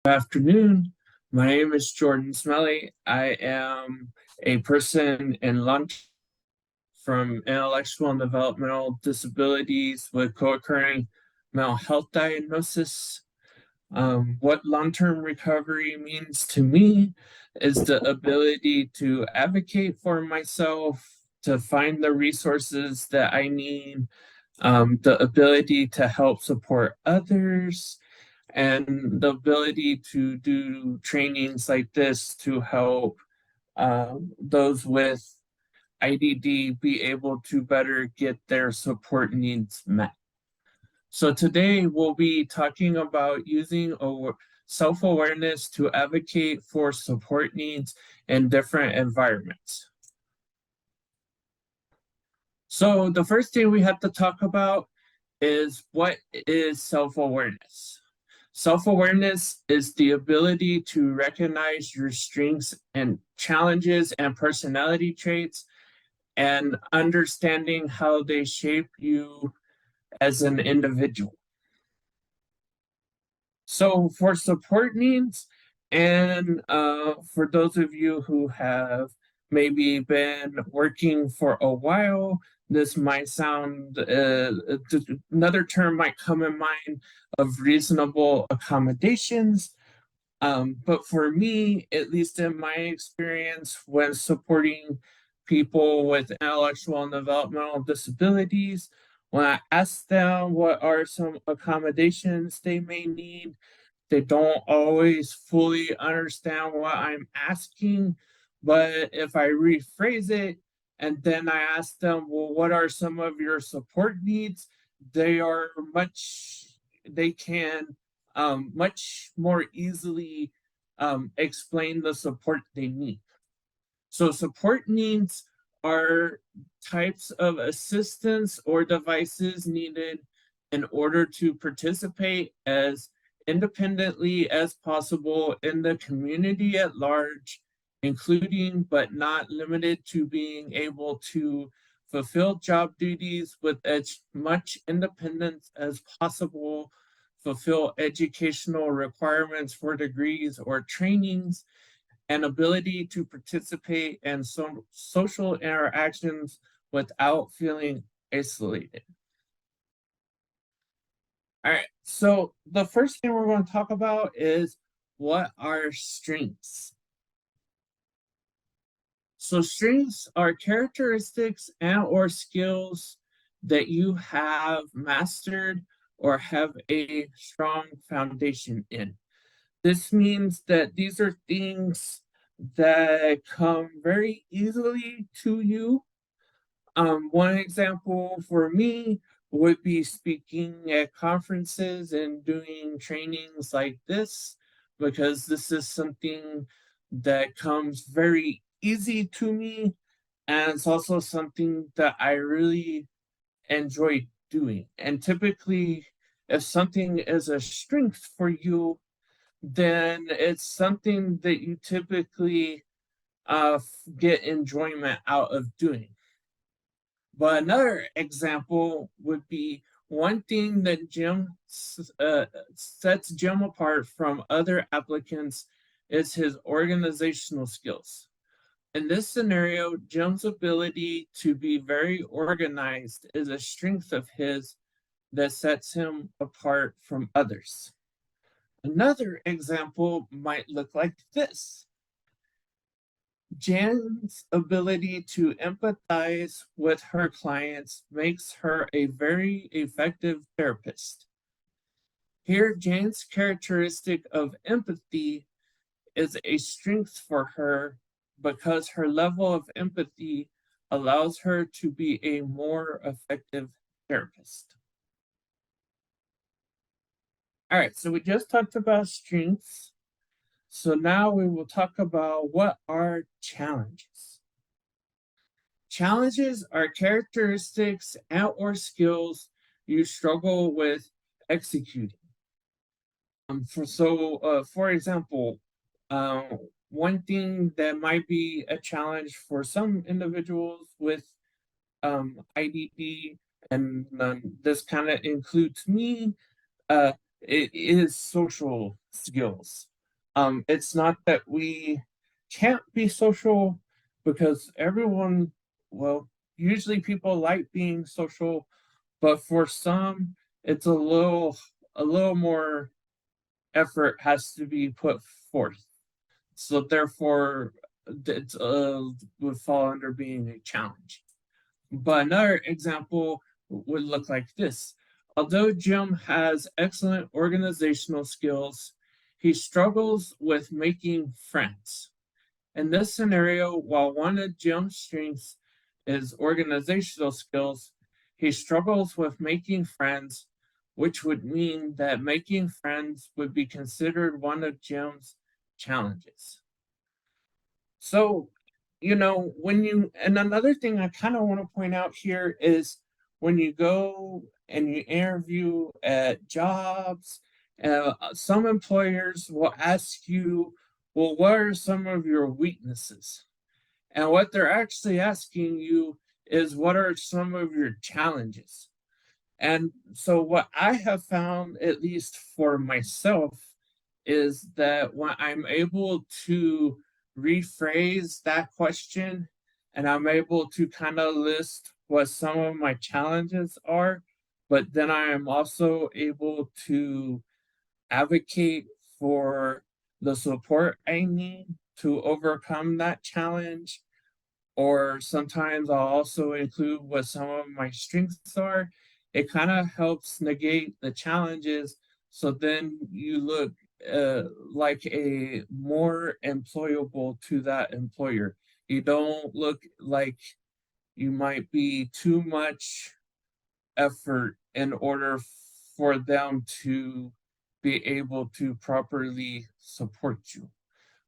Afternoon. My name is Jordan Smelly. I am a person in lunch from intellectual and developmental disabilities with co-occurring mental health diagnosis. What long-term recovery means to me is the ability to advocate for myself, to find the resources that I need, the ability to help support others, and the ability to do trainings like this to help those with IDD be able to better get their support needs met. So today we'll be talking about using self-awareness to advocate for support needs in different environments. So the first thing we have to talk about is what is self-awareness? Self-awareness is the ability to recognize your strengths and challenges and personality traits and understanding how they shape you as an individual. So for support needs, and for those of you who have maybe been working for a while, this might sound, another term might come in mind of reasonable accommodations. But for me, at least in my experience, when supporting people with intellectual and developmental disabilities, when I ask them what are some accommodations they may need, they don't always fully understand what I'm asking. But if I rephrase it and then I ask them, well, what are some of your support needs? They are they can much more easily explain the support they need. So, support needs are types of assistance or devices needed in order to participate as independently as possible in the community at large, including but not limited to being able to fulfill job duties with as much independence as possible, fulfill educational requirements for degrees or trainings, and ability to participate in social interactions without feeling isolated. All right, so the first thing we're going to talk about is what are strengths? So strengths are characteristics and or skills that you have mastered or have a strong foundation in. This means that these are things that come very easily to you. One example for me would be speaking at conferences and doing trainings like this, because this is something that comes very easy to me. And it's also something that I really enjoy doing. And typically, if something is a strength for you, then it's something that you typically get enjoyment out of doing. But another example would be one thing that sets Jim apart from other applicants is his organizational skills. In this scenario, Jim's ability to be very organized is a strength of his that sets him apart from others. Another example might look like this. Jan's ability to empathize with her clients makes her a very effective therapist. Here, Jan's characteristic of empathy is a strength for her because her level of empathy allows her to be a more effective therapist. All right, so we just talked about strengths. So now we will talk about what are challenges. Challenges are characteristics and or skills you struggle with executing. For example, one thing that might be a challenge for some individuals with IDD, and this kind of includes me, it is social skills. It's not that we can't be social, because everyone, well, usually people like being social, but for some, it's a little more effort has to be put forth. So therefore, it would fall under being a challenge. But another example would look like this. Although Jim has excellent organizational skills, he struggles with making friends. In this scenario, while one of Jim's strengths is organizational skills, he struggles with making friends, which would mean that making friends would be considered one of Jim's challenges. So, and another thing I kind of want to point out here is when you go and you interview at jobs, some employers will ask you, well, what are some of your weaknesses? And what they're actually asking you is, what are some of your challenges? And so, what I have found, at least for myself, is that when I'm able to rephrase that question and I'm able to kind of list what some of my challenges are, but then I am also able to advocate for the support I need to overcome that challenge, or sometimes I'll also include what some of my strengths are. It kind of helps negate the challenges. So then you look like a more employable to that employer. You don't look like you might be too much effort in order for them to be able to properly support you,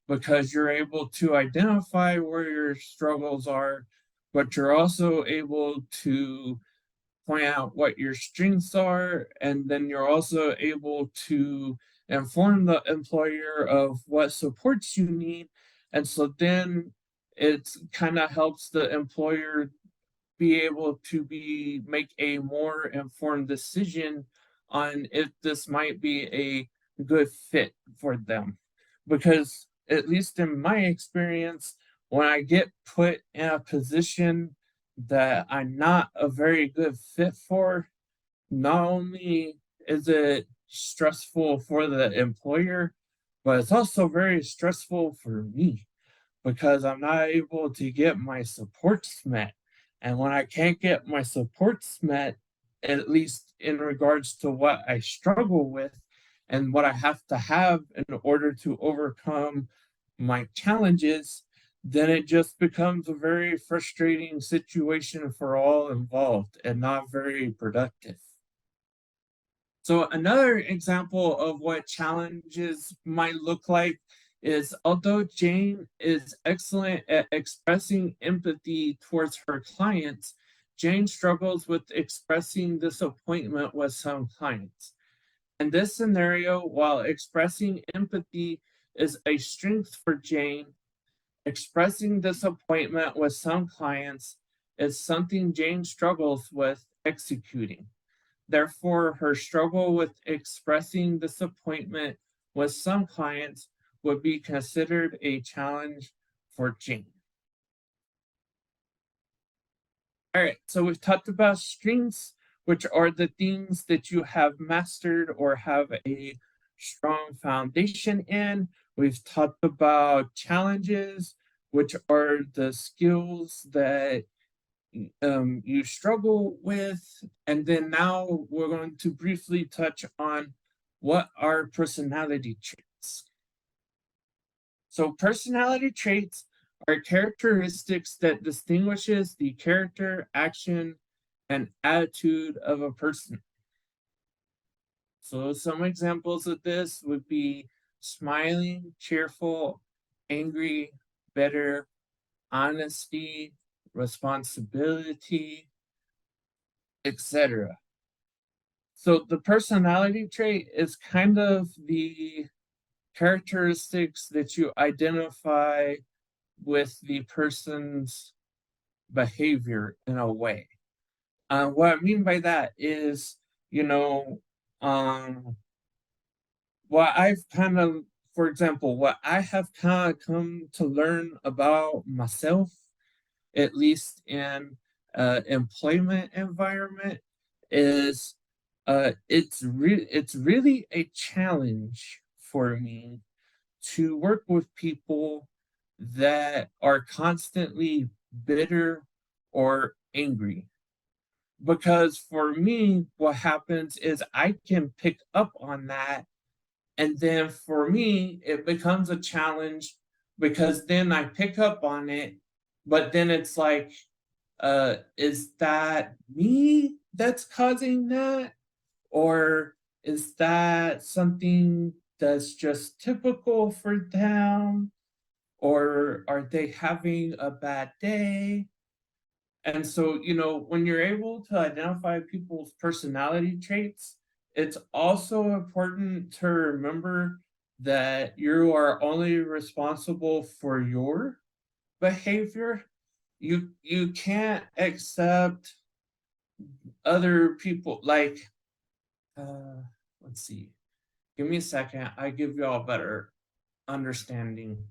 because you're able to identify where your struggles are, but you're also able to point out what your strengths are, and then you're also able to inform the employer of what supports you need. And so then it kind of helps the employer be able to make a more informed decision on if this might be a good fit for them. Because at least in my experience, when I get put in a position that I'm not a very good fit for, not only is it stressful for the employer, but it's also very stressful for me, because I'm not able to get my supports met. And when I can't get my supports met, at least in regards to what I struggle with and what I have to have in order to overcome my challenges, then it just becomes a very frustrating situation for all involved and not very productive. So another example of what challenges might look like is, although Jane is excellent at expressing empathy towards her clients, Jane struggles with expressing disappointment with some clients. In this scenario, while expressing empathy is a strength for Jane, expressing disappointment with some clients is something Jane struggles with executing. Therefore, her struggle with expressing disappointment with some clients would be considered a challenge for Jane. All right, so we've talked about strengths, which are the things that you have mastered or have a strong foundation in. We've talked about challenges, which are the skills that you struggle with. And then now we're going to briefly touch on what are personality traits. So personality traits are characteristics that distinguishes the character, action, and attitude of a person. So some examples of this would be smiling, cheerful, angry, better, honesty, responsibility, etc. So the personality trait is kind of the characteristics that you identify with the person's behavior in a way. What I mean by that is, you know, um, what I've kind of for example, what I have kind of come to learn about myself, at least in employment environment, is it's really a challenge for me to work with people that are constantly bitter or angry. Because for me, what happens is I can pick up on that. And then for me, it becomes a challenge because then I pick up on it. But then it's like, is that me that's causing that? Or is that something that's just typical for them? Or are they having a bad day? And so, when you're able to identify people's personality traits, it's also important to remember that you are only responsible for your behavior. You can't accept other people like uh let's see. Give me a second. I give y'all a better understanding.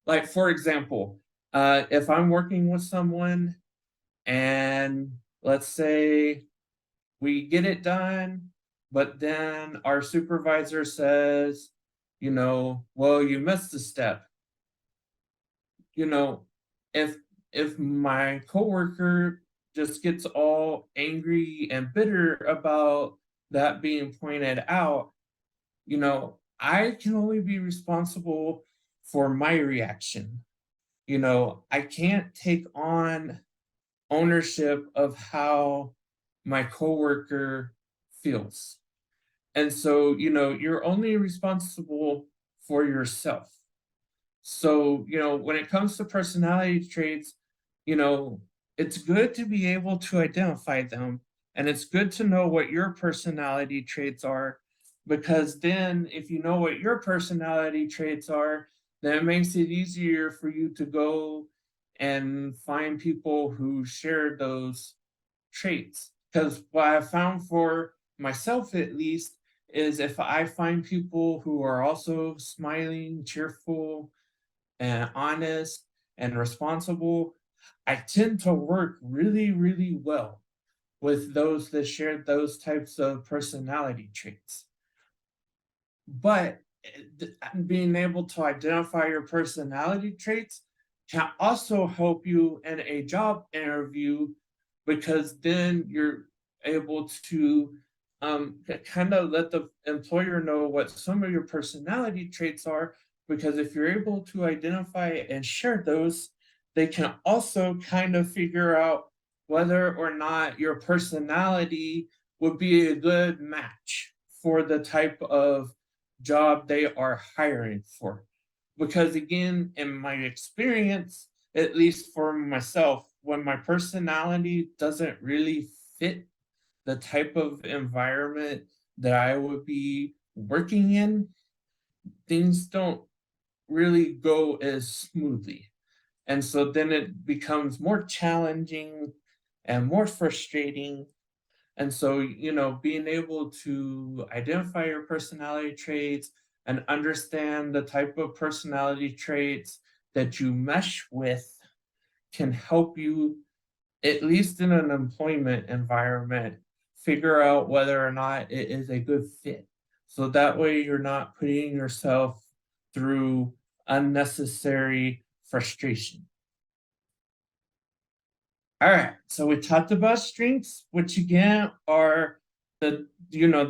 Like for example, if I'm working with someone and let's say we get it done, but then our supervisor says, well, you missed a step. You know, if if my coworker just gets all angry and bitter about that being pointed out, I can only be responsible for my reaction. I can't take on ownership of how my coworker feels. And so, you're only responsible for yourself. So, when it comes to personality traits, you know, it's good to be able to identify them. And it's good to know what your personality traits are, because then if you know what your personality traits are, then it makes it easier for you to go and find people who share those traits. Because what I found for myself, at least, is if I find people who are also smiling, cheerful, and honest and responsible, I tend to work really, really well with those that share those types of personality traits. But being able to identify your personality traits can also help you in a job interview, because then you're able to kind of let the employer know what some of your personality traits are. Because if you're able to identify and share those, they can also kind of figure out whether or not your personality would be a good match for the type of job they are hiring for. Because again, in my experience, at least for myself, when my personality doesn't really fit the type of environment that I would be working in, things don't really go as smoothly. And so then it becomes more challenging and more frustrating. And so, being able to identify your personality traits and understand the type of personality traits that you mesh with can help you, at least in an employment environment, figure out whether or not it is a good fit. So that way you're not putting yourself through unnecessary frustration. All right, so we talked about strengths, which again are the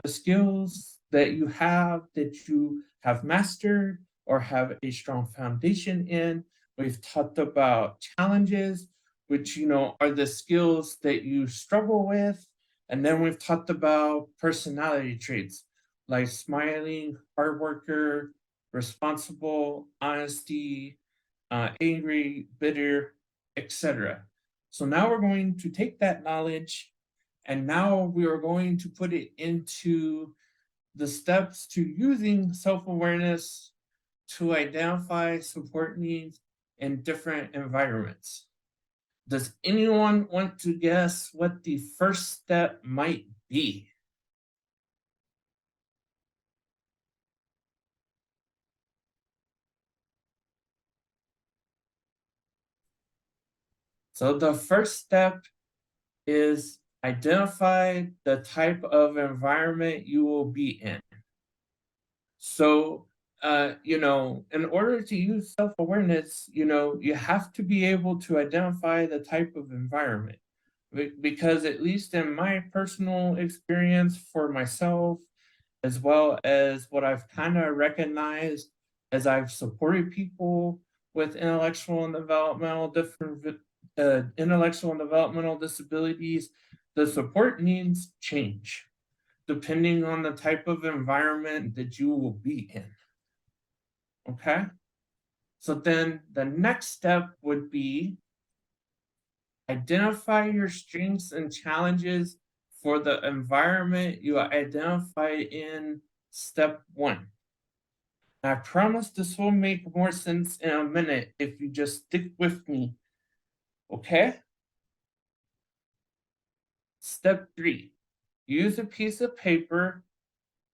skills that you have mastered or have a strong foundation in. We've talked about challenges, which are the skills that you struggle with, and then we've talked about personality traits like smiling, hard worker, responsible, honesty, angry, bitter, etc. So now we're going to take that knowledge and now we are going to put it into the steps to using self awareness to identify support needs in different environments. Does anyone want to guess what the first step might be? So the first step is identify the type of environment you will be in. So, in order to use self awareness, you have to be able to identify the type of environment. Because, at least in my personal experience for myself, as well as what I've kind of recognized as I've supported people with intellectual and developmental disabilities, the support needs change depending on the type of environment that you will be in. Okay? So then the next step would be identify your strengths and challenges for the environment you identify in step one. I promise this will make more sense in a minute if you just stick with me. Okay? Step three, use a piece of paper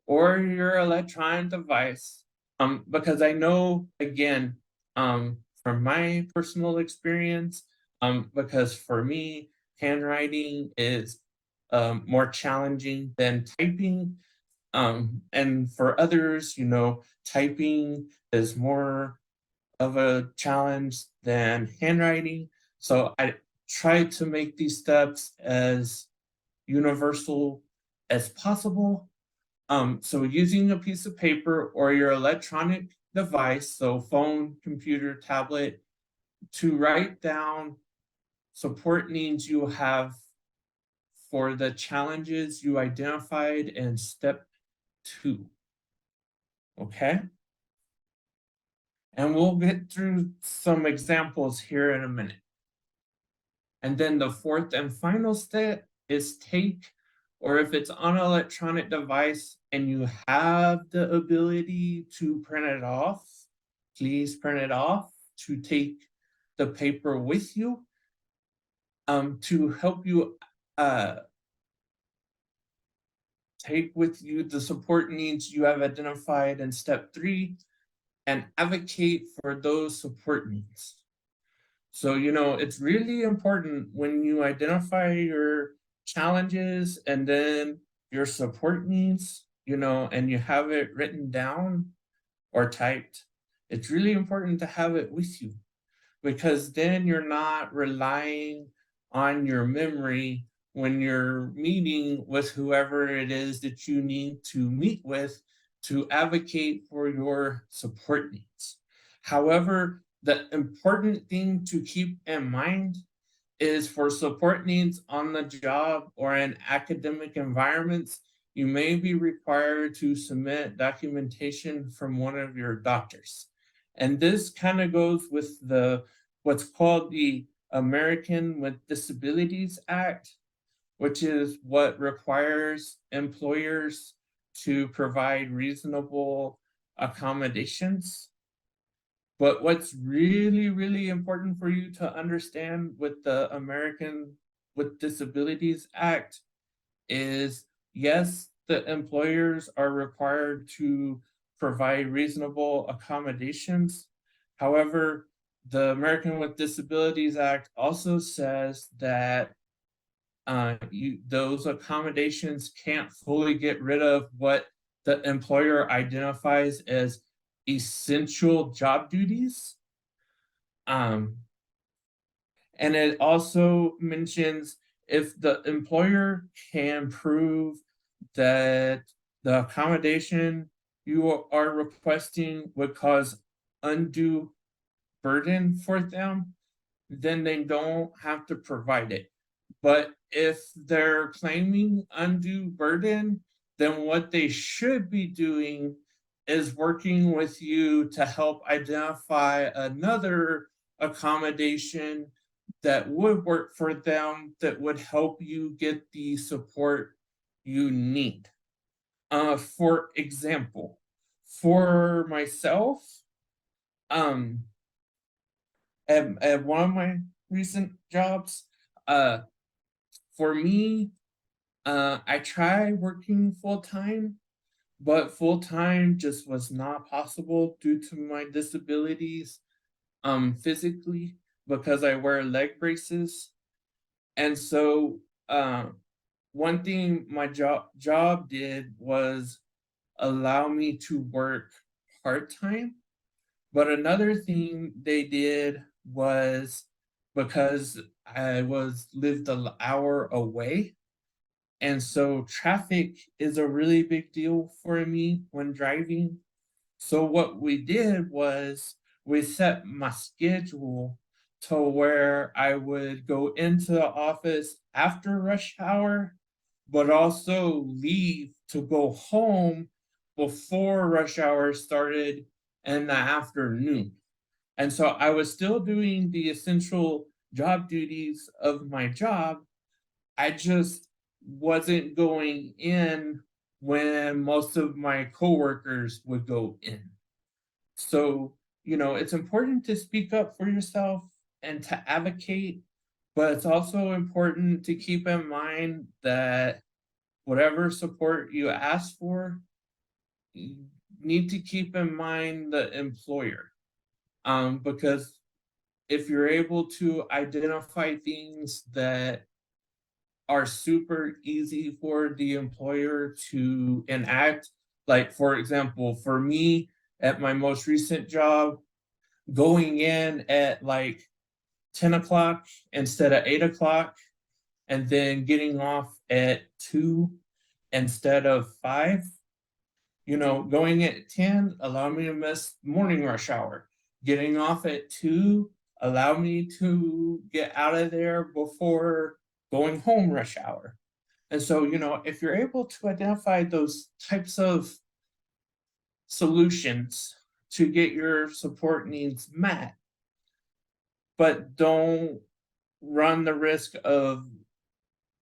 or your electronic device. Because I know, again, from my personal experience, because for me, handwriting is more challenging than typing. And for others, typing is more of a challenge than handwriting. So I try to make these steps as universal as possible. So using a piece of paper or your electronic device, so phone, computer, tablet, to write down support needs you have for the challenges you identified in step two. Okay? And we'll get through some examples here in a minute. And then the fourth and final step is or if it's on an electronic device and you have the ability to print it off, please print it off to take the paper with you to help you take with you the support needs you have identified in step three and advocate for those support needs. So, it's really important when you identify your challenges and then your support needs, and you have it written down or typed. It's really important to have it with you because then you're not relying on your memory when you're meeting with whoever it is that you need to meet with to advocate for your support needs. However, the important thing to keep in mind is for support needs on the job or in academic environments, you may be required to submit documentation from one of your doctors. And this kind of goes with what's called the American with Disabilities Act, which is what requires employers to provide reasonable accommodations. But what's really, really important for you to understand with the American with Disabilities Act is yes, the employers are required to provide reasonable accommodations. However, the American with Disabilities Act also says that those accommodations can't fully get rid of what the employer identifies as essential job duties. And it also mentions if the employer can prove that the accommodation you are requesting would cause undue burden for them, then they don't have to provide it. But if they're claiming undue burden, then what they should be doing is working with you to help identify another accommodation that would work for them, that would help you get the support you need. For example, for myself, um, at one of my recent jobs, for me, I tried working full time, but full time just was not possible due to my disabilities, physically. because I wear leg braces. And so one thing my job did was allow me to work part-time. But another thing they did was, because I was lived an hour away, and so traffic is a really big deal for me when driving. So what we did was we set my schedule to where I would go into the office after rush hour, but also leave to go home before rush hour started in the afternoon. And so I was still doing the essential job duties of my job. I just wasn't going in when most of my coworkers would go in. So, it's important to speak up for yourself and to advocate, but it's also important to keep in mind that whatever support you ask for, you need to keep in mind the employer. Because if you're able to identify things that are super easy for the employer to enact, like for example, for me at my most recent job, going in at like 10 o'clock instead of 8 o'clock, and then getting off at 2 instead of 5. Going at 10 allow me to miss morning rush hour. Getting off at 2 allow me to get out of there before going home rush hour. And so, if you're able to identify those types of solutions to get your support needs met, but don't run the risk of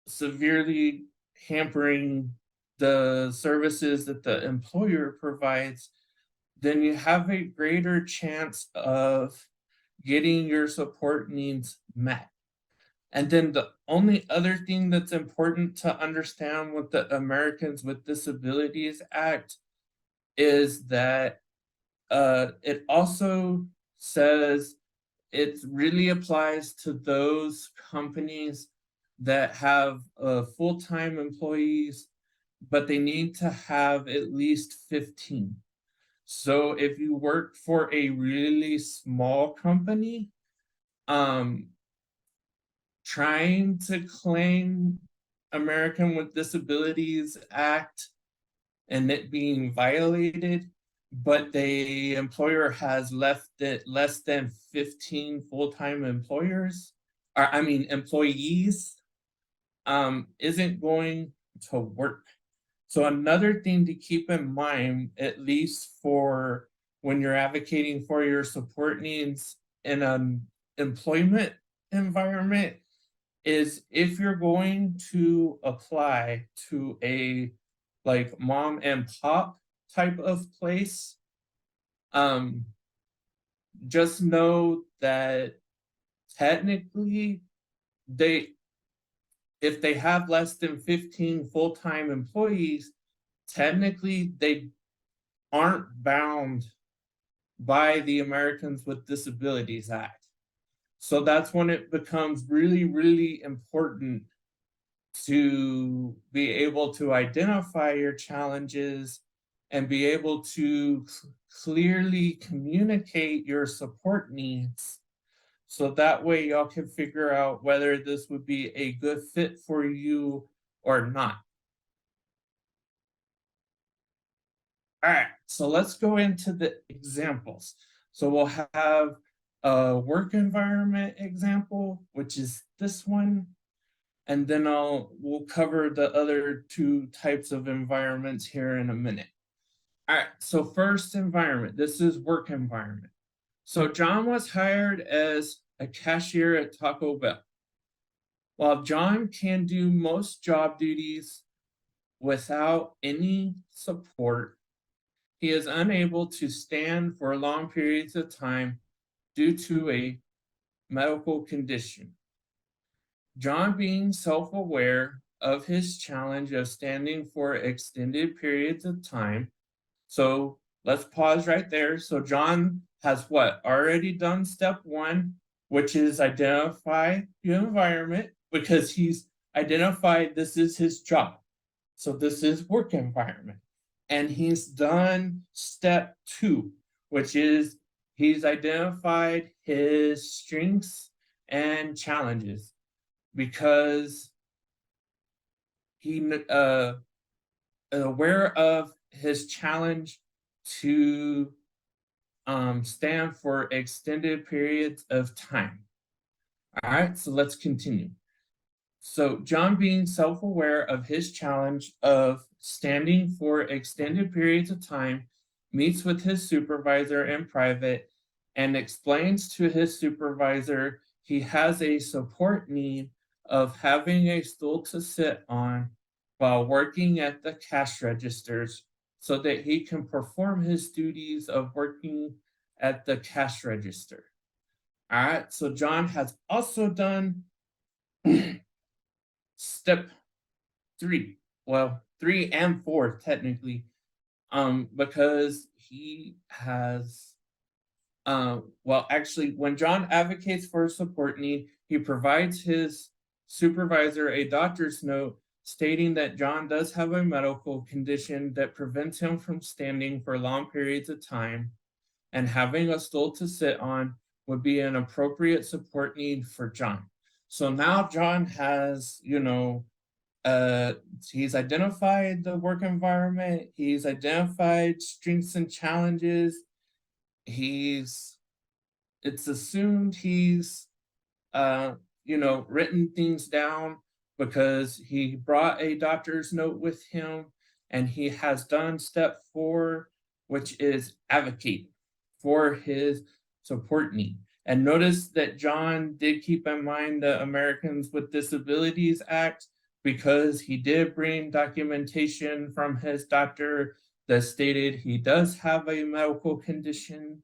severely hampering the services that the employer provides, then you have a greater chance of getting your support needs met. And then the only other thing that's important to understand with the Americans with Disabilities Act is that it also says it really applies to those companies that have full-time employees, but they need to have at least 15. So if you work for a really small company, um, trying to claim American with Disabilities Act and it being violated, but the employer has left it less than 15 full-time employees, isn't going to work. So another thing to keep in mind, at least for when you're advocating for your support needs in an employment environment, is if you're going to apply to a like mom and pop type of place, um, just know that technically they if they have less than 15 full-time employees, technically they aren't bound by the Americans with Disabilities Act. So that's when it becomes really, really important to be able to identify your challenges and be able to clearly communicate your support needs, so that way y'all can figure out whether this would be a good fit for you or not. All right, so let's go into the examples. So we'll have a work environment example, which is this one, and then we'll cover the other two types of environments here in a minute. All right, so first environment, this is work environment. So John was hired as a cashier at Taco Bell. While John can do most job duties without any support, he is unable to stand for long periods of time due to a medical condition. John, being self-aware of his challenge of standing for extended periods of time. So let's pause right there. So John has what? Already done step one. which is identify the environment, because he's identified this is his job. So this is work environment. And he's done step 2, which is he's identified his strengths and challenges, because he aware of his challenge to stand for extended periods of time. All right, so let's continue. So John, being self-aware of his challenge of standing for extended periods of time, meets with his supervisor in private and explains to his supervisor he has a support need of having a stool to sit on while working at the cash registers, so that he can perform his duties of working at the cash register. All right, so John has also done step 3. Well, 3 and 4 technically, because he has well, actually, when John advocates for a support need, he provides his supervisor a doctor's note stating that John does have a medical condition that prevents him from standing for long periods of time, and having a stool to sit on would be an appropriate support need for John. So now John has, he's identified the work environment, he's identified strengths and challenges, it's assumed he's written things down because he brought a doctor's note with him, and he has done step 4, which is advocate for his support need. And notice that John did keep in mind the Americans with Disabilities Act, because he did bring documentation from his doctor that stated he does have a medical condition,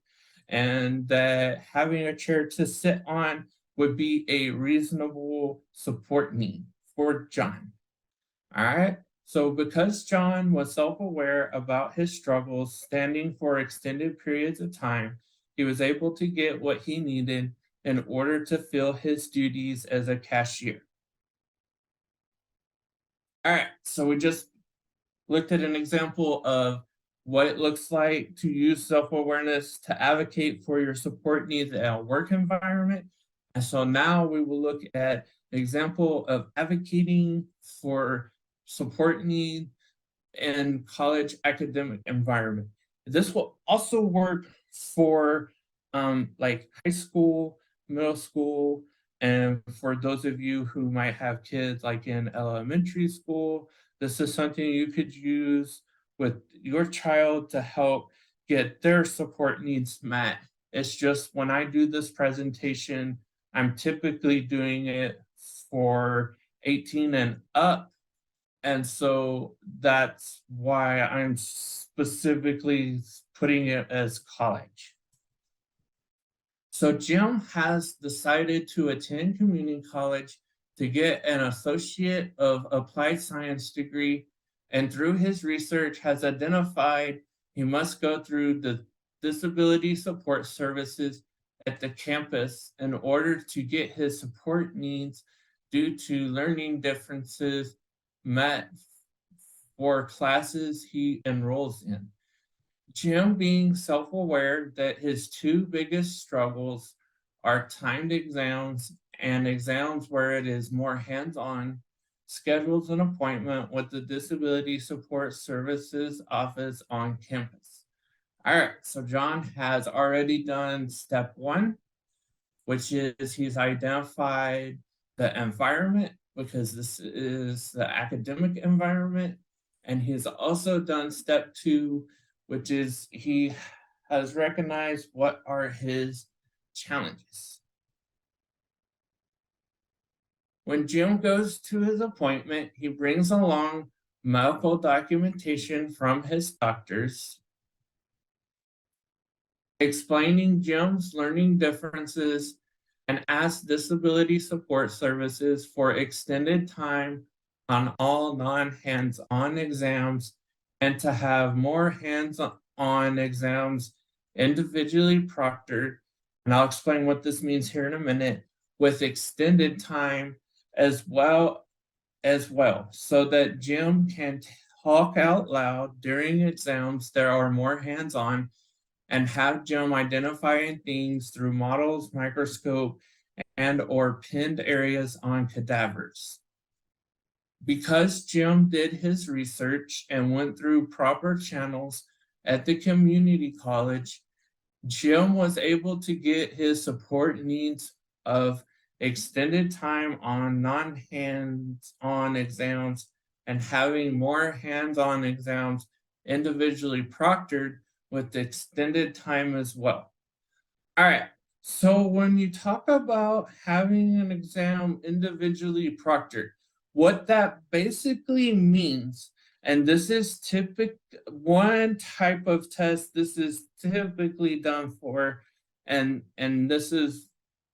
and that having a chair to sit on would be a reasonable support need for John. All right. So because John was self-aware about his struggles standing for extended periods of time, he was able to get what he needed in order to fill his duties as a cashier. All right, so we just looked at an example of what it looks like to use self-awareness to advocate for your support needs in a work environment. And so now we will look at an example of advocating for support need in college academic environment. This will also work for like high school, middle school, and for those of you who might have kids like in elementary school, this is something you could use with your child to help get their support needs met. It's just when I do this presentation, I'm typically doing it for 18 and up. And so that's why I'm specifically putting it as college. So Jim has decided to attend community college to get an Associate of Applied Science degree, and through his research has identified he must go through the disability support services at the campus in order to get his support needs due to learning differences met for classes he enrolls in. Jim, being self-aware that his 2 biggest struggles are timed exams and exams where it is more hands-on, schedules an appointment with the Disability Support Services office on campus. All right, so John has already done step 1, which is he's identified the environment, because this is the academic environment, and he's also done step 2, which is he has recognized what are his challenges. When Jim goes to his appointment, he brings along medical documentation from his doctors, explaining Jim's learning differences, and asks disability support services for extended time on all non-hands-on exams, and to have more hands-on exams individually proctored And I'll explain what this means here in a minute, with extended time as well so that Jim can talk out loud during exams that are more hands-on, and have Jim identifying things through models, microscope, and or pinned areas on cadavers. Because Jim did his research and went through proper channels at the community college, Jim was able to get his support needs of extended time on non-hands-on exams and having more hands-on exams individually proctored with extended time as well. All right, so when you talk about having an exam individually proctored, what that basically means, and this is one type of test this is typically done for, and this is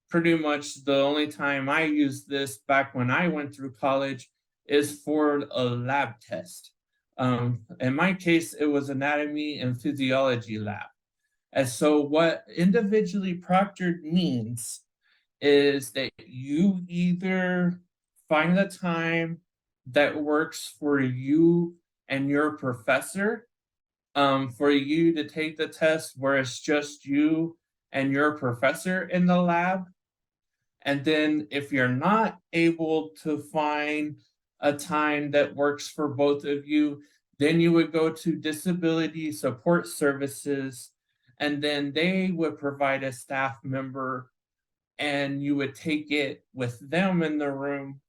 pretty much the only time I used this back when I went through college, is for a lab test. In my case, it was anatomy and physiology lab. And so what individually proctored means is that you either find the time that works for you and your professor, for you to take the test where it's just you and your professor in the lab. And then if you're not able to find a time that works for both of you, then you would go to disability support services, and then they would provide a staff member, and you would take it with them in the room.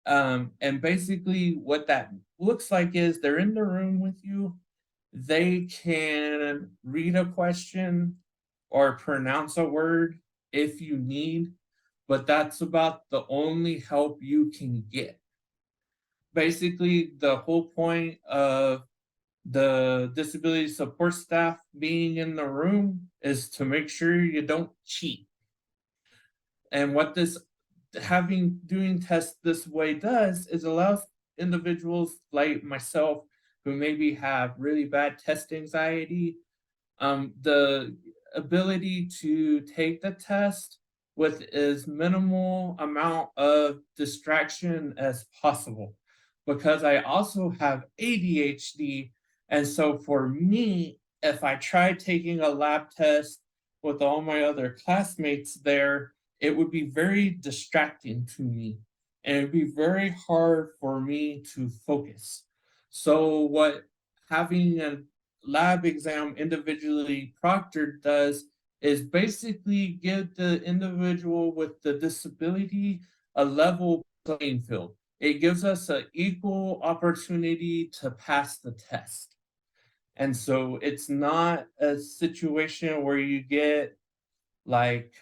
And basically what that looks like is they're in the room with you. They can read a question or pronounce a word if you need, but that's about the only help you can get. Basically, the whole point of the disability support staff being in the room is to make sure you don't cheat. And what this doing tests this way does is allows individuals like myself who maybe have really bad test anxiety, the ability to take the test with as minimal amount of distraction as possible, because I also have ADHD. And so for me, if I tried taking a lab test with all my other classmates there, it would be very distracting to me, and it'd be very hard for me to focus. So what having a lab exam individually proctored does is basically give the individual with the disability a level playing field. It gives us an equal opportunity to pass the test. And so it's not a situation where you get like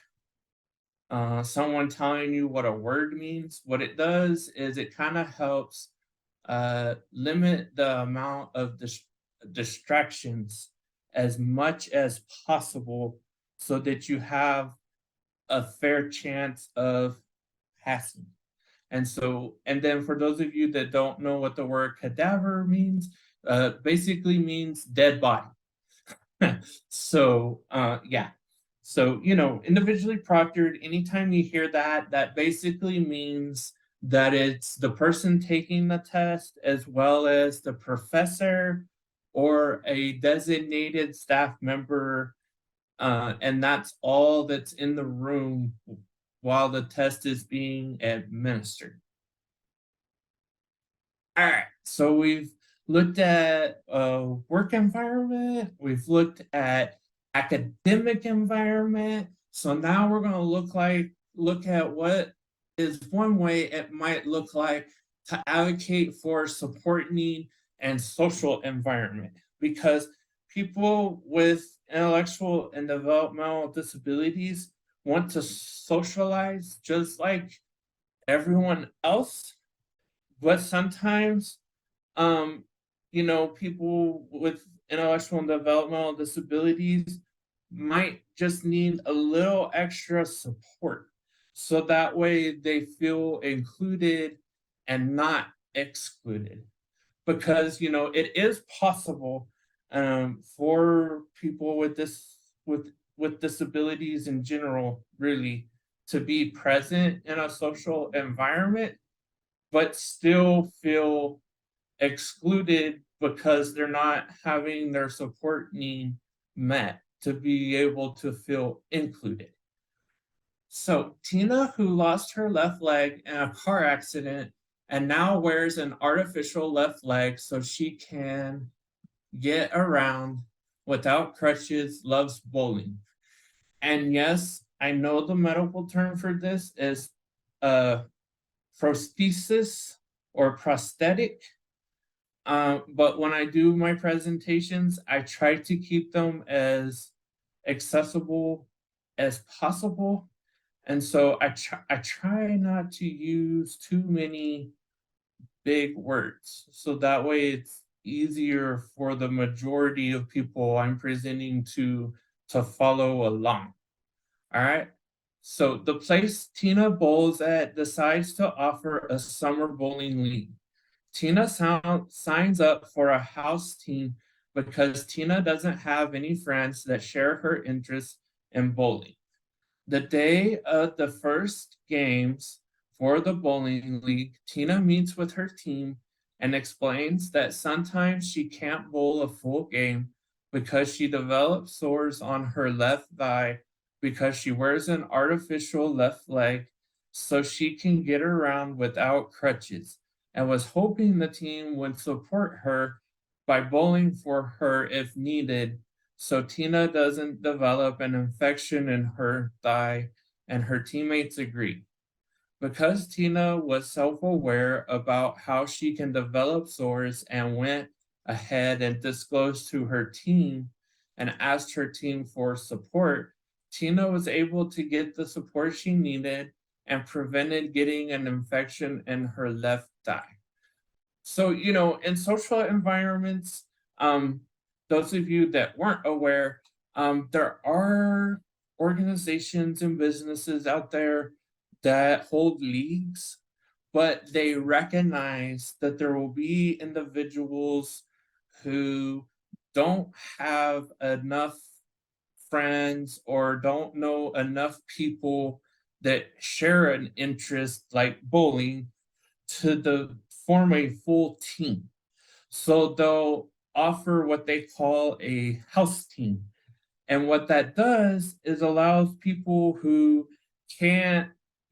someone telling you what a word means. What it does is it kind of helps limit the amount of distractions as much as possible so that you have a fair chance of passing. And so, and then for those of you that don't know what the word cadaver means, basically means dead body. So, yeah. So, individually proctored, anytime you hear that, that basically means that it's the person taking the test as well as the professor or a designated staff member, and that's all that's in the room while the test is being administered. All right, so we've looked at work environment, we've looked at academic environment. So now we're going to look at what is one way it might look like to advocate for support need and social environment, because people with intellectual and developmental disabilities want to socialize just like everyone else, but sometimes um, people with intellectual and developmental disabilities might just need a little extra support. So that way they feel included and not excluded. Because, it is possible for people with with disabilities in general, really, to be present in a social environment, but still feel excluded because they're not having their support need met to be able to feel included. So, Tina, who lost her left leg in a car accident and now wears an artificial left leg so she can get around without crutches, loves bowling. And yes, I know the medical term for this is uh, prosthesis or prosthetic. But when I do my presentations, I try to keep them as accessible as possible. And so I try not to use too many big words. So that way it's easier for the majority of people I'm presenting to follow along. All right. So the place Tina bowls at decides to offer a summer bowling league. Tina signs up for a house team because Tina doesn't have any friends that share her interest in bowling. The day of the first games for the bowling league, Tina meets with her team and explains that sometimes she can't bowl a full game because she develops sores on her left thigh because she wears an artificial left leg so she can get around without crutches, and was hoping the team would support her by bowling for her if needed so Tina doesn't develop an infection in her thigh, and her teammates agree. Because Tina was self aware about how she can develop sores and went ahead and disclosed to her team and asked her team for support, Tina was able to get the support she needed and prevented getting an infection in her left thigh. So, in social environments, um, those of you that weren't aware, there are organizations and businesses out there that hold leagues, but they recognize that there will be individuals who don't have enough friends or don't know enough people that share an interest like bowling to form a full team. So they'll offer what they call a house team. And what that does is allows people who can't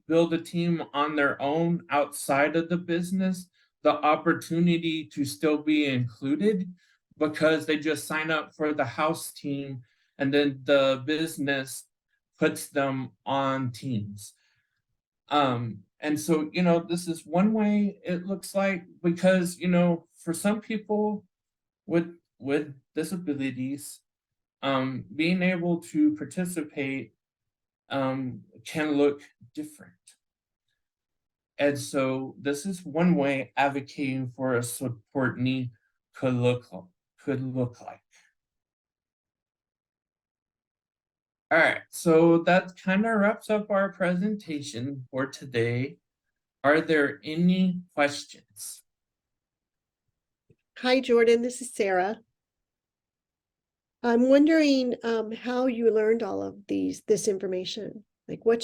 build a team on their own outside of the business the opportunity to still be included because they just sign up for the house team and then the business puts them on teams. And so, this is one way it looks like because, for some people with disabilities, being able to participate can look different. And so this is one way advocating for a support need could look like. All right, so that kind of wraps up our presentation for today. Are there any questions? Hi, Jordan. This is Sarah. I'm wondering how you learned all of this information. Like, where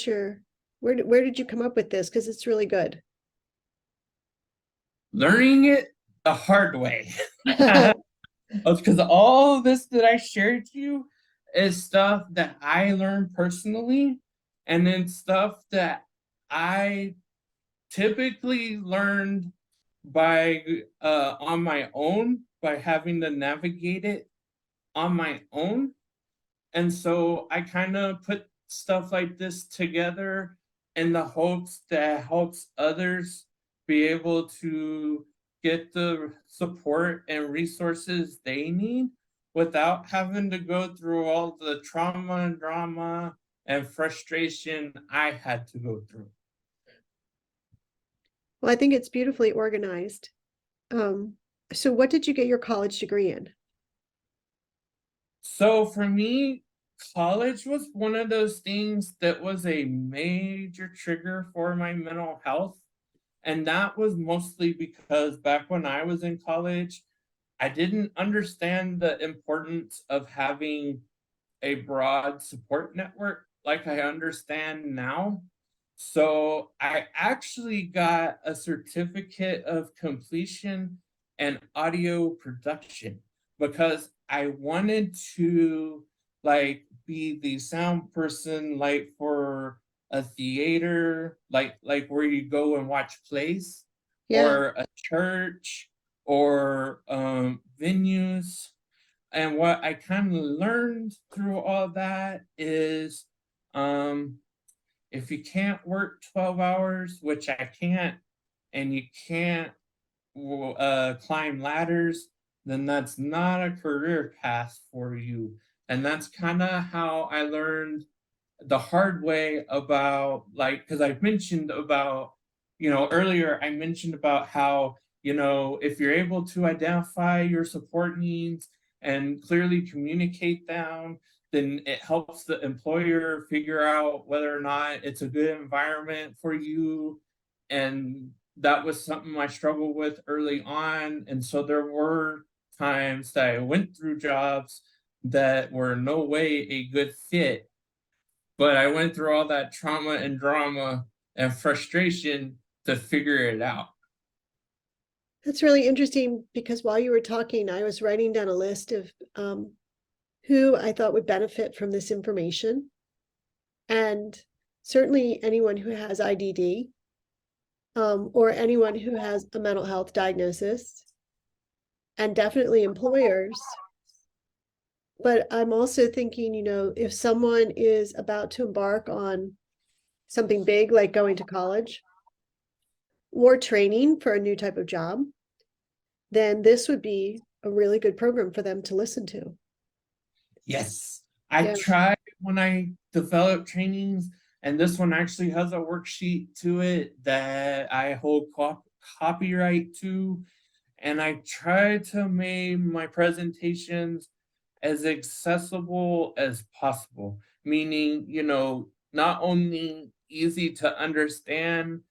did you come up with this? Because it's really good. Learning it the hard way. Because all this that I shared to you is stuff that I learned personally, and then stuff that I typically learned by on my own by having to navigate it on my own. And so I kind of put stuff like this together in the hopes that helps others be able to get the support and resources they need without having to go through all the trauma and drama and frustration I had to go through. Well, I think it's beautifully organized. So what did you get your college degree in? So for me, college was one of those things that was a major trigger for my mental health. And that was mostly because back when I was in college, I didn't understand the importance of having a broad support network like I understand now. So I actually got a certificate of completion and audio production because I wanted to like be the sound person like for a theater, like where you go and watch plays, Yeah. or a church, or venues. And what I kind of learned through all that is um if you can't work 12 hours, which I can't, and you can't climb ladders, then that's not a career path for you. And that's kind of how I learned the hard way about, like, because I've mentioned about, earlier I mentioned about how, if you're able to identify your support needs and clearly communicate them, then it helps the employer figure out whether or not it's a good environment for you. And that was something I struggled with early on. And so there were times that I went through jobs that were no way a good fit, but I went through all that trauma and drama and frustration to figure it out. That's really interesting because while you were talking, I was writing down a list of who I thought would benefit from this information. And certainly anyone who has IDD, or anyone who has a mental health diagnosis, and definitely employers. But I'm also thinking, if someone is about to embark on something big like going to college or training for a new type of job, then this would be a really good program for them to listen to. Yes, I Yeah. tried when I developed trainings, and this one actually has a worksheet to it that I hold copyright to. And I try to make my presentations as accessible as possible, meaning, not only easy to understand,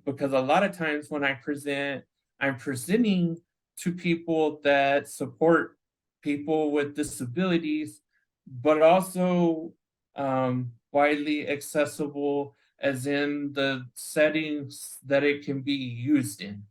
because a lot of times when I present, I'm presenting to people that support people with disabilities, but also widely accessible as in the settings that it can be used in.